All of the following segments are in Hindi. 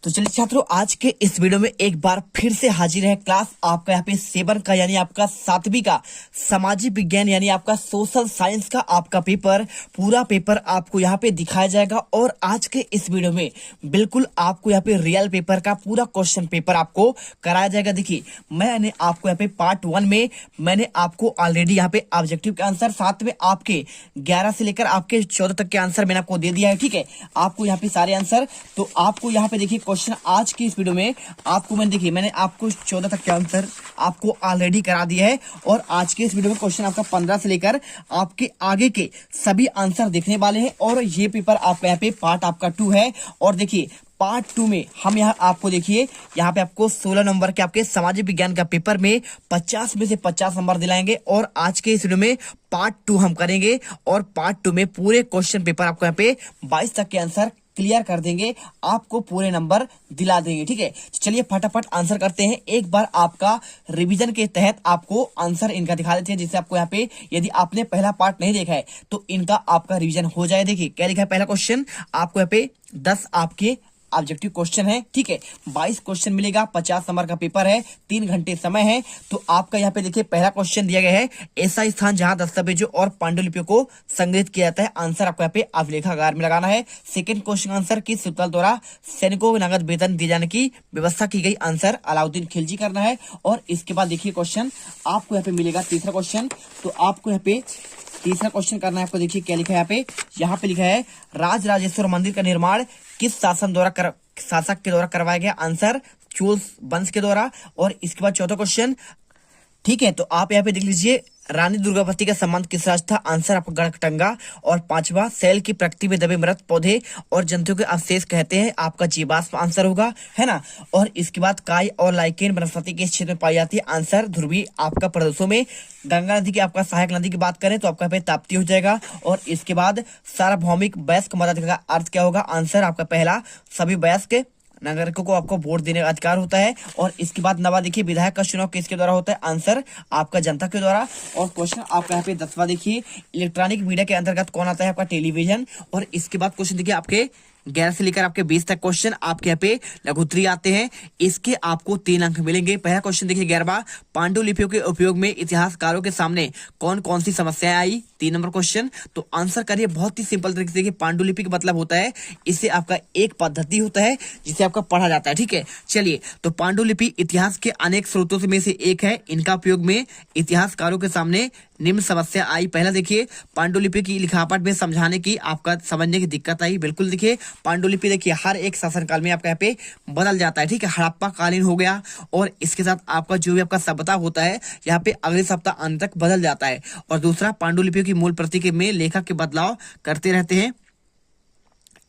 तो चलिए छात्रों, आज के इस वीडियो में एक बार फिर से हाजिर है क्लास आपका यहाँ पे 7 का यानी आपका 7वीं का सामाजिक विज्ञान यानी आपका सोशल साइंस का आपका पेपर, पूरा पेपर आपको यहाँ पे दिखाया जाएगा। और आज के इस वीडियो में बिल्कुल आपको यहाँ पे रियल पेपर का पूरा क्वेश्चन पेपर आपको कराया जाएगा। देखिए, मैंने आपको यहाँ पे पार्ट 1 में मैंने आपको ऑलरेडी यहाँ पे ऑब्जेक्टिव के आंसर, साथ में आपके 11 से लेकर आपके 14 तक के आंसर मैंने आपको दे दिया है। ठीक है, आपको यहाँ पे सारे आंसर, तो आपको यहाँ पे देखिए क्वेश्चन आज की इस वीडियो में आपको मैंने आपको 14 तक के आंसर आपको ऑलरेडी करा दिया है। और आज के इस वीडियो में क्वेश्चन आपका 15 से लेकर आपके आगे के सभी आंसर देखने वाले हैं। और ये पेपर आपका यहाँ पे पार्ट आपका 2 है। और देखिए, पार्ट 2 में हम यहाँ आपको देखिए यहाँ पे आपको 16 नंबर के आपके सामाजिक विज्ञान का पेपर में 50 में से 50 नंबर दिलाएंगे। और आज के इस वीडियो में पार्ट 2 हम करेंगे और पार्ट 2 में पूरे क्वेश्चन पेपर आपको यहाँ पे 22 तक के आंसर क्लियर कर देंगे, आपको पूरे नंबर दिला देंगे। ठीक है, चलिए फटाफट आंसर करते हैं। एक बार आपका रिवीजन के तहत आपको आंसर इनका दिखा देते हैं, जिससे आपको यहाँ पे यदि आपने पहला पार्ट नहीं देखा है तो इनका आपका रिवीजन हो जाए। देखिए क्या लिखा है, पहला क्वेश्चन आपको यहाँ पे 10 आपके ऑब्जेक्टिव क्वेश्चन है। ठीक है, 22 क्वेश्चन मिलेगा, 50 नंबर का पेपर है, 3 घंटे समय है। तो आपका यहाँ पे देखिए पहला क्वेश्चन दिया गया है, ऐसा स्थान जहां दस्तावेजों और पांडुलिपियों को संग्रहित किया जाता है। आंसर आपको यहाँ पे अभिलेखागार में लगाना है। सेकंड क्वेश्चन आंसर, किस सूत्रल द्वारा सैनिकों को नगद वेतन दिए जाने की व्यवस्था की गई। आंसर अलाउद्दीन खिलजी करना है। और इसके बाद देखिए क्वेश्चन आपको यहाँ पे मिलेगा तीसरा क्वेश्चन, तो आपको यहाँ पे तीसरा क्वेश्चन करना है। आपको देखिए क्या लिखा है, यहाँ पे लिखा है राज राजेश्वर मंदिर का निर्माण किस शासक के द्वारा करवाया गया। आंसर चोल वंश के द्वारा। और इसके बाद चौथा क्वेश्चन, ठीक है, तो आप यहाँ पे देख लीजिए रानी दुर्गावती का संबंध किस राज था। आंसर आपका गढ़कटंगा। और पांचवा, सेल की प्रकृति में दबे मृत पौधे और जंतुओं के अवशेष कहते हैं। आपका जीवाश्म आंसर होगा, है ना। और इसके बाद काय और लाइकेन वनस्पति के क्षेत्र में पाई जाती है। आंसर ध्रुवी आपका प्रदेशों में। गंगा नदी की आपका सहायक नदी की बात करें तो आपका पे ताप्ती हो जाएगा। और इसके बाद सार्वभौमिक वयस्क मताधिकार का अर्थ क्या होगा। आंसर आपका पहला, सभी वयस्क नागरिकों को आपको वोट देने का अधिकार होता है। और इसके बाद नवा देखिए, विधायक का चुनाव किसके द्वारा होता है। आंसर आपका जनता के द्वारा। और क्वेश्चन आपका यहाँ पे 10वां देखिए, इलेक्ट्रॉनिक मीडिया के अंतर्गत कौन आता है। आपका टेलीविजन। और इसके बाद क्वेश्चन देखिए आपके 11 से लेकर आपके 20 तक क्वेश्चन आपके यहाँ पे लघुत्तरी आते हैं। इसके आपको 3 अंक मिलेंगे। पहला क्वेश्चन देखिए 11वां, पांडुलिपियों के उपयोग में इतिहासकारों के सामने कौन कौन सी समस्याएं आई। 3 नंबर क्वेश्चन, तो आंसर करिए बहुत ही सिंपल तरीके से। देखिए पांडुलिपि का मतलब होता है, इससे आपका एक पद्धति होता है जिसे आपका पढ़ा जाता है। ठीक है, चलिए, तो पांडुलिपि इतिहास के अनेक स्रोतों में से एक है। इनका उपयोग में इतिहासकारों के सामने निम्न समस्या आई। पहला देखिए, पांडुलिपि की लिखावट में समझाने की आपका समझने की दिक्कत आई। बिल्कुल देखिए, पांडुलिपि देखिए हर एक शासनकाल में आपका यहाँ पे बदल जाता है। ठीक है, हड़प्पा कालीन हो गया। और इसके साथ आपका जो भी आपका सभ्यता होता है यहाँ पे अगले सप्ताह अंत तक बदल जाता है। और दूसरा, पांडुलिपि की मूल प्रति के में लेखक के बदलाव करते रहते हैं,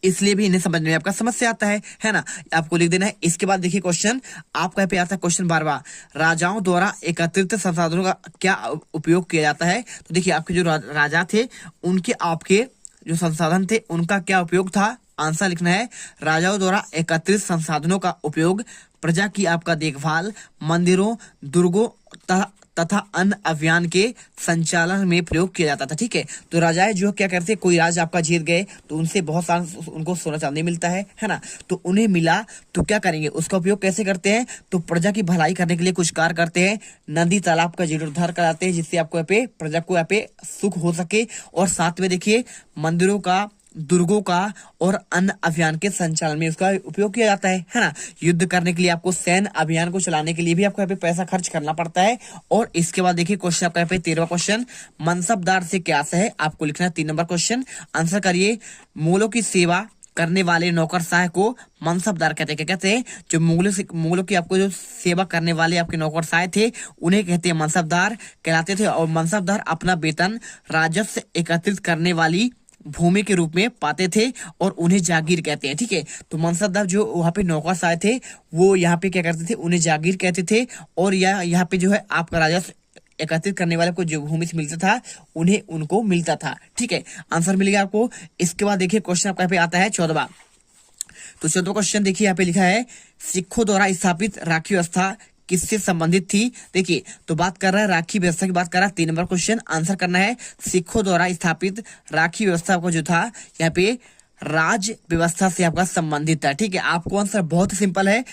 इसलिए भी इन्हें समझने में आपका समस्या आता है ना। आपको लिख देना है। इसके बाद देखिए क्वेश्चन आपका यहाँ पे आता है क्वेश्चन 12वां, राजाओं द्वारा एकत्रित संसाधनों का क्या उपयोग किया जाता है। तो देखिए आपके जो राजा थे उनके आपके जो संसाधन थे उनका क्या उपयोग था। आंसर लिखना है, राजाओं द्वारा एकत्रित संसाधनों का उपयोग प्रजा की आपका देखभाल, मंदिरों, दुर्गों तथा अन्य अभियान के संचालन में प्रयोग किया जाता था। ठीक है, तो राजाएं जो क्या करते, कोई राज आपका जीत गए तो उनसे बहुत सारा उनको सोना चांदी मिलता है ना। तो उन्हें मिला तो क्या करेंगे, उसका उपयोग कैसे करते हैं, तो प्रजा की भलाई करने के लिए कुछ कार्य करते हैं। नदी तालाब का जीर्णोद्धार कराते हैं, जिससे आपको यहाँ पे प्रजा को यहाँ पे सुख हो सके। और साथ में देखिए मंदिरों का, दुर्गों का और अन्य अभियान के संचालन में उसका उपयोग किया जाता है ना। युद्ध करने के लिए आपको सैन्य अभियान को चलाने के लिए भी आपको यहाँ पे पैसा खर्च करना पड़ता है। और इसके बाद देखिए क्वेश्चन आपका यहाँ पे 13वां क्वेश्चन, मनसबदार से क्या आशय है। आपको लिखना है 3 नंबर क्वेश्चन। आंसर करिए, मूलों की सेवा करने वाले नौकरशाह को मनसबदार कहते हैं। क्या कहते हैं, जो मुगलों की आपको जो सेवा करने वाले आपके नौकरशाह थे उन्हें कहते हैं मनसबदार कहलाते थे। और मनसबदार अपना वेतन राजस्व एकत्रित करने वाली भूमि के रूप में पाते थे और उन्हें जागीर कहते हैं। ठीक है, तो मनसबदार जो वहां पे नौकरशाह थे वो यहाँ पे क्या करते थे, उन्हें जागीर कहते थे। और यहाँ पे जो है आपका राजस्व एकत्रित करने वाले को जो भूमि से मिलता था उन्हें उनको मिलता था। ठीक है, आंसर मिलेगा आपको। इसके बाद देखिए क्वेश्चन आपका यहाँ पे आता है 14वां, तो 14वां क्वेश्चन देखिए यहाँ पे लिखा है, सिखों द्वारा स्थापित राखी व्यवस्था किससे संबंधित थी। देखिए, तो बात कर रहा है राखी व्यवस्था की बात कर रहा है। 3 नंबर क्वेश्चन आंसर करना है, सिखों द्वारा स्थापित राखी व्यवस्था को जो था यहाँ पे राज्य व्यवस्था से आपका संबंधित है। ठीक है, आपको आंसर बहुत ही सिंपल है।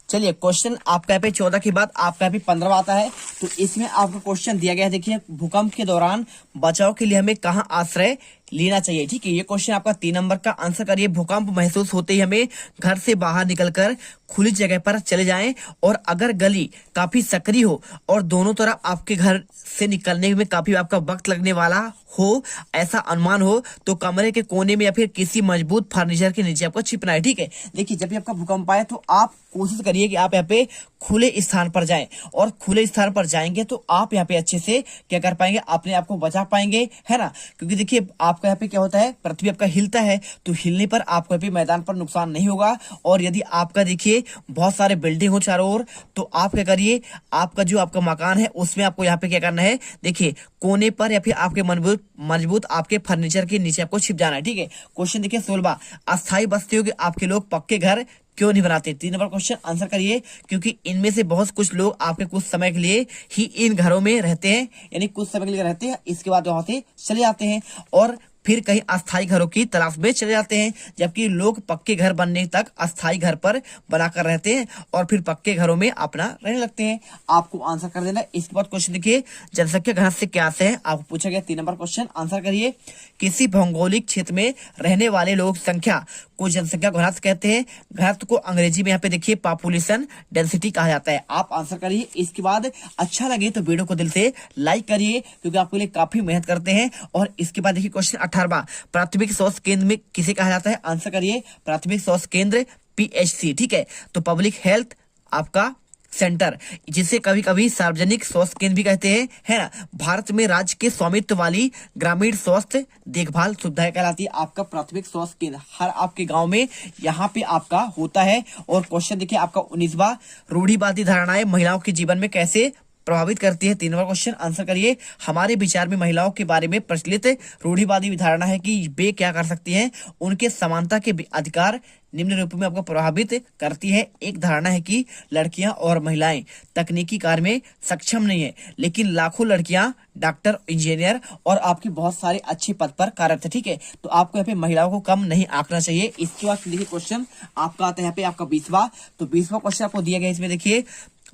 चलिए क्वेश्चन आपका यहाँ पे 14 के बाद आपका यहाँ पे 15 आता है। तो इसमें आपको क्वेश्चन दिया गया है, देखिए भूकंप के दौरान बचाव के लिए हमें कहाँ आश्रय लेना चाहिए। ठीक है, ये क्वेश्चन आपका 3 नंबर का आंसर करिए। भूकंप महसूस होते ही हमें घर से बाहर निकलकर खुली जगह पर चले जाएं, और अगर गली काफी सक्रिय हो और दोनों तरफ आपके घर से निकलने में काफी आपका वक्त लगने वाला हो, ऐसा अनुमान हो, तो कमरे के कोने में या फिर किसी मजबूत फर्नीचर के नीचे आपको छिपना है। ठीक है, देखिए जब भी आपका भूकंप आए तो आप कोशिश करिए कि आप यहाँ पे खुले स्थान पर जाएं, और खुले स्थान पर जाएंगे तो आप यहाँ पे अच्छे से क्या कर पाएंगे, अपने आप को बचा पाएंगे, है ना। क्योंकि देखिए आपका यहाँ पे क्या होता है, पृथ्वी आपका हिलता है, तो हिलने पर आपको यहाँ पे मैदान पर नुकसान नहीं होगा। और यदि आपका देखिए बहुत सारे बिल्डिंग हो चारों ओर, तो आप क्या करिए, आपका जो आपका मकान है उसमें आपको यहाँ पे क्या करना है, देखिए कोने पर या फिर आपके मजबूत आपके फर्नीचर के नीचे आपको छिप जाना है। ठीक है, क्वेश्चन देखिए 16, अस्थायी बस्तियों के आपके लोग पक्के घर क्यों नहीं बनाते। 3 नंबर क्वेश्चन आंसर करिए। क्योंकि इनमें से बहुत कुछ लोग आपके कुछ समय के लिए ही इन घरों में रहते हैं, यानी कुछ समय के लिए रहते हैं, इसके बाद वहां से चले जाते हैं और फिर कहीं अस्थायी घरों की तलाश में चले जाते हैं। जबकि लोग पक्के घर बनने तक अस्थायी घर पर बनाकर रहते हैं और फिर पक्के घरों में अपना रहने लगते हैं। आपको आंसर कर देना। इसके बाद क्वेश्चन देखिए, जनसंख्या घनत्व क्या है, आपको पूछा गया 3 नंबर क्वेश्चन आंसर करिए। किसी भौगोलिक क्षेत्र में रहने वाले लोग संख्या को जनसंख्या घनत्व कहते हैं। घनत्व को अंग्रेजी में यहाँ पे देखिए पॉपुलेशन डेंसिटी कहा जाता है। आप आंसर करिए। इसके बाद अच्छा लगे तो वीडियो को दिल से लाइक करिए, क्योंकि आपके लिए काफी मेहनत करते हैं। और इसके बाद देखिए क्वेश्चन 18वां, प्राथमिक स्वास्थ्य केंद्र में किसे कहा जाता है, आंसर करिए। प्राथमिक स्वास्थ्य केंद्र PHC। ठीक है, तो पब्लिक हेल्थ आपका सेंटर, जिसे कभी कभी सार्वजनिक स्वास्थ्य केंद्र भी कहते हैं, है ना। भारत में राज्य के स्वामित्व वाली ग्रामीण स्वास्थ्य देखभाल सुविधाएं कहलाती है आपका प्राथमिक स्वास्थ्य केंद्र। हर आपके गांव में यहाँ पे आपका होता है। और क्वेश्चन देखिए आपका 19वां, रूढ़िवादी धारणाएं महिलाओं के जीवन में कैसे प्रभावित करती है। 3 नंबर क्वेश्चन आंसर करिए। हमारे विचार में महिलाओं के बारे में प्रचलित रूढ़िवादी धारणा है कि वे क्या कर सकती हैं, उनके समानता के अधिकार निम्न रूप में आपको प्रभावित करती है। एक धारणा है कि लड़कियां और महिलाएं तकनीकी कार्य में सक्षम नहीं है, लेकिन लाखों लड़कियां डॉक्टर, इंजीनियर और आपकी बहुत सारे अच्छे पद पर कार्यरत है। ठीक है, तो आपको यहाँ पे महिलाओं को कम नहीं आंकना चाहिए। इसके बाद देखिए क्वेश्चन आपका आता है यहाँ पे आपका 20वां। तो 20वां क्वेश्चन आपको दिया गया, इसमें देखिए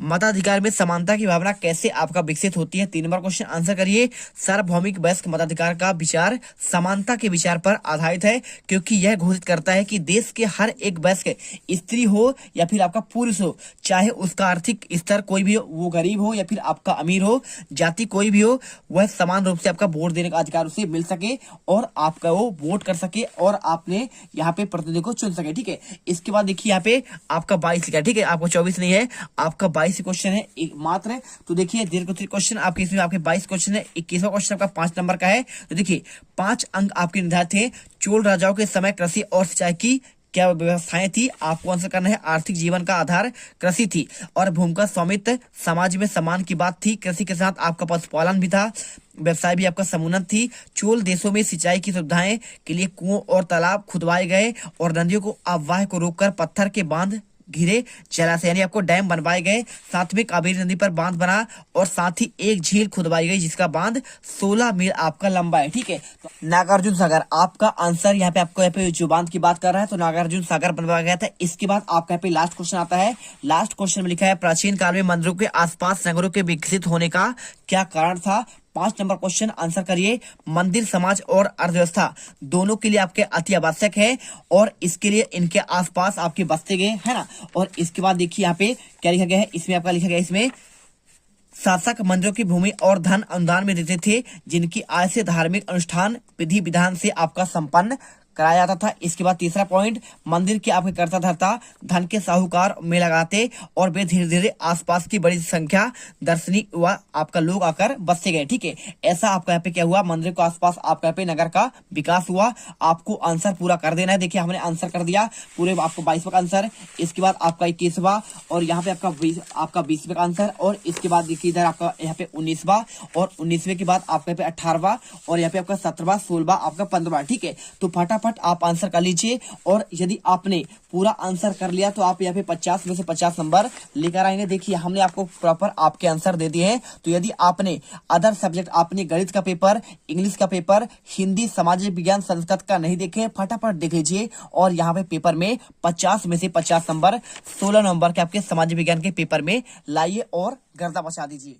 मताधिकार में समानता की भावना कैसे आपका विकसित होती है। 3 नंबर क्वेश्चन आंसर करिए। सार्वभौमिक वयस्क मताधिकार का विचार समानता के विचार पर आधारित है, क्योंकि यह घोषित करता है कि देश के हर एक वयस्क स्त्री हो या फिर आपका पुरुष हो, चाहे उसका आर्थिक स्तर कोई भी हो, वो गरीब हो या फिर आपका अमीर हो, जाति कोई भी हो, वह समान रूप से आपका वोट देने का अधिकार उसे मिल सके और आपका वो वोट कर सके और आपने यहाँ पे प्रतिनिधि को चुन सके। ठीक है, इसके बाद देखिए यहाँ पे आपका 22 लिखा है। ठीक है, आपको 24 नहीं है, आपका 22 क्वेश्चन है एक मात्र। तो देखिए दीर्घ क्वेश्चन आपके इसमें आपके 22 क्वेश्चन है। 21वां क्वेश्चन आपका 5 नंबर का है। तो देखिए 5 अंक आपके निर्धारित थे। चोल राजाओं के समय कृषि और सिंचाई की क्या व्यवस्थाएं थी, आपको आंसर करना है। आर्थिक जीवन का आधार कृषि थी और भूमि का स्वामित्व समाज में सम्मान की बात थी। कृषि के साथ आपका पशुपालन भी था, व्यवसाय भी आपका समुन्नत थी। चोल देशों में सिंचाई की सुविधाएं के लिए कुओं और तालाब खुदवाए गए और नदियों को अववाह को रोककर पत्थर के बांध घिरे जलाशय यानी आपको डैम बनवाए गए। साथ में कावेरी नदी पर बांध बना और साथ ही एक झील खुदवाई गई जिसका बांध 16 मील आपका लंबा है। ठीक है, तो नागार्जुन सागर आपका आंसर यहाँ पे आपको यहाँ पे जो बांध की बात कर रहा है तो नागार्जुन सागर बनवाया गया था। इसके बाद आपका यहाँ पे लास्ट क्वेश्चन आता है। लास्ट क्वेश्चन में लिखा है प्राचीन काल में मंदिरों के आसपास नगरों के विकसित होने का क्या कारण था। 5 नंबर क्वेश्चन आंसर करिए। मंदिर समाज और अर्थव्यवस्था दोनों के लिए आपके अति आवश्यक है और इसके लिए इनके आसपास आपके बसते गए, है ना। और इसके बाद देखिए यहाँ पे क्या लिखा गया है, इसमें आपका लिखा गया इसमें शासक मंदिरों की भूमि और धन अनुदान में देते थे, जिनकी आय से धार्मिक अनुष्ठान विधि विधान से आपका संपन्न कराया जाता था। इसके बाद तीसरा पॉइंट, मंदिर के आपके कर्ता धर्ता धन के साहूकार में लगाते और वे धीरे धीरे आसपास की बड़ी संख्या दर्शनी व आपका लोग आकर बसते गए। ठीक है, ऐसा आपका यहाँ पे क्या हुआ, मंदिर के आसपास आपका यहाँ पे नगर का विकास हुआ। आपको आंसर पूरा कर देना है। देखिए हमने आंसर कर दिया पूरे आपको 22वां का आंसर। इसके बाद आपका 21वां और यहाँ पे आपका 20वां का आंसर। और इसके बाद देखिए इधर आपका यहाँ पे 19वां और 19वें के बाद आपका यहाँ पे 18वां और यहाँ पे आपका 17वां 16वां आपका 15वां। ठीक है, तो फटाफट फटाफट आप आंसर कर लीजिए। और यदि आपने पूरा आंसर कर लिया तो आप यहाँ पे 50 में से 50 नंबर लेकर आएंगे। देखिए हमने आपको प्रॉपर आपके आंसर दे दिए हैं। तो यदि आपने अदर सब्जेक्ट, आपने गणित का पेपर, इंग्लिश का पेपर, हिंदी, सामाजिक विज्ञान, संस्कृत का नहीं देखे, फटाफट देख लीजिए। और यहाँ पे पेपर में 50 में से 50 नंबर 16 नवंबर के आपके सामाजिक विज्ञान के पेपर में लाइए और गर्दा बचा दीजिए।